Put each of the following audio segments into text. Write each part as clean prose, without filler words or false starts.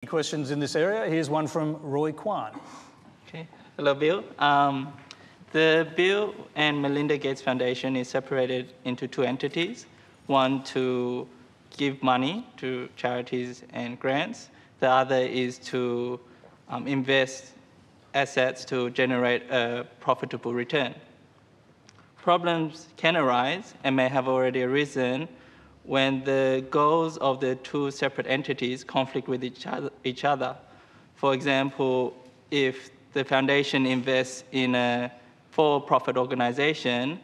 Questions in this area. Here's one from Roy Kwan. Okay. Hello, Bill. The Bill and Melinda Gates Foundation is separated into two entities. One to give money to charities and grants. The other is to invest assets to generate a profitable return. Problems can arise and may have already arisen when the goals of the two separate entities conflict with each other. For example, if the foundation invests in a for-profit organization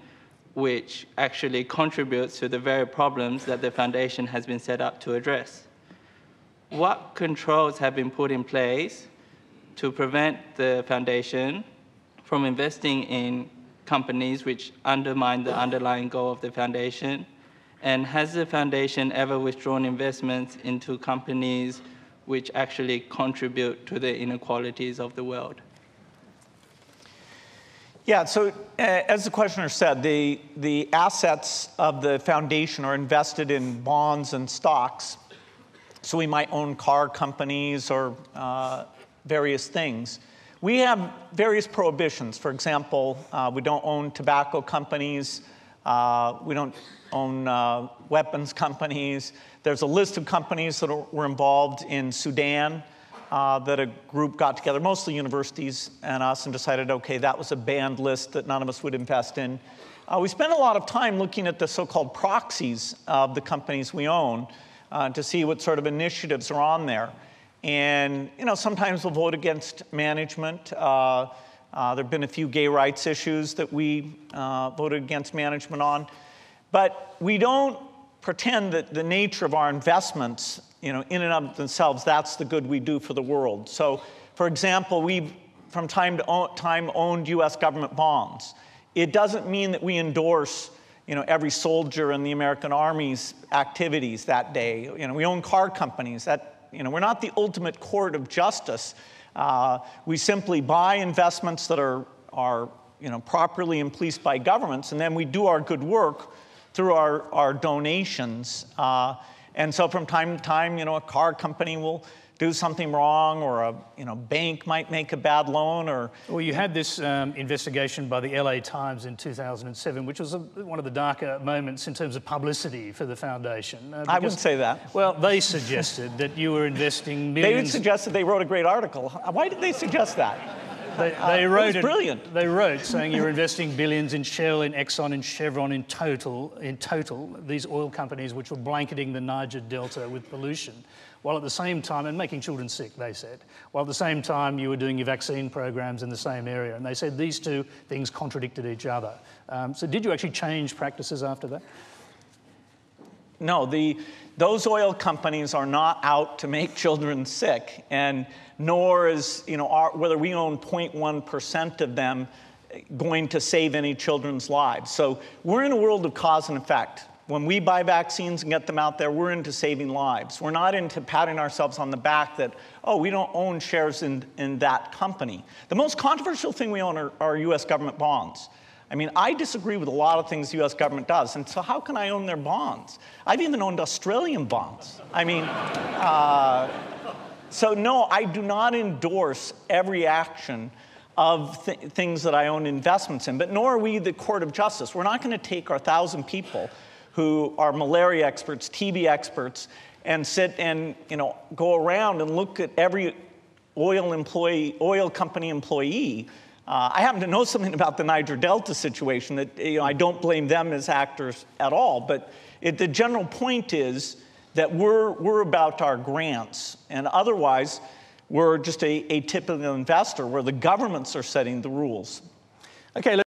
which actually contributes to the very problems that the foundation has been set up to address. What controls have been put in place to prevent the foundation from investing in companies which undermine the underlying goal of the foundation? And has the foundation ever withdrawn investments into companies which actually contribute to the inequalities of the world? Yeah, so as the questioner said, the assets of the foundation are invested in bonds and stocks. So we might own car companies or various things. We have various prohibitions. For example, we don't own tobacco companies. We don't own weapons companies. There's a list of companies that were involved in Sudan that a group got together, mostly universities and us, and decided, okay, that was a banned list that none of us would invest in. We spent a lot of time looking at the so-called proxies of the companies we own to see what sort of initiatives are on there. And sometimes we'll vote against management. There have been a few gay rights issues that we voted against management on. But we don't pretend that the nature of our investments, in and of themselves, that's the good we do for the world. So, for example, we've, from time to time, owned U.S. government bonds. It doesn't mean that we endorse, every soldier in the American Army's activities that day. We own car companies. We're not the ultimate court of justice. We simply buy investments that are properly and policed by governments, and then we do our good work through our donations. And so from time to time, a car company will do something wrong, or a bank might make a bad loan, or... Well, you had this investigation by the LA Times in 2007, which was one of the darker moments in terms of publicity for the foundation. I wouldn't say that. Well, they suggested that you were investing millions... They suggested they wrote a great article. Why did they suggest that? They wrote it was brilliant. They wrote saying you're investing billions in Shell, in Exxon, in Chevron, in total, these oil companies which were blanketing the Niger Delta with pollution, while at the same time, and making children sick, they said, while at the same time you were doing your vaccine programs in the same area. And they said these two things contradicted each other. So did you actually change practices after that? No, those oil companies are not out to make children sick, and nor is whether we own 0.1% of them going to save any children's lives. So we're in a world of cause and effect. When we buy vaccines and get them out there, we're into saving lives. We're not into patting ourselves on the back that, oh, we don't own shares in that company. The most controversial thing we own are U.S. government bonds. I mean, I disagree with a lot of things the U.S. government does, and so how can I own their bonds? I've even owned Australian bonds. I mean, so no, I do not endorse every action of things that I own investments in, but nor are we the court of justice. We're not going to take our 1,000 people who are malaria experts, TB experts, and sit and go around and look at every oil company employee. I happen to know something about the Niger Delta situation that I don't blame them as actors at all, but the general point is that we're about our grants, and otherwise we're just a typical investor where the governments are setting the rules. Okay.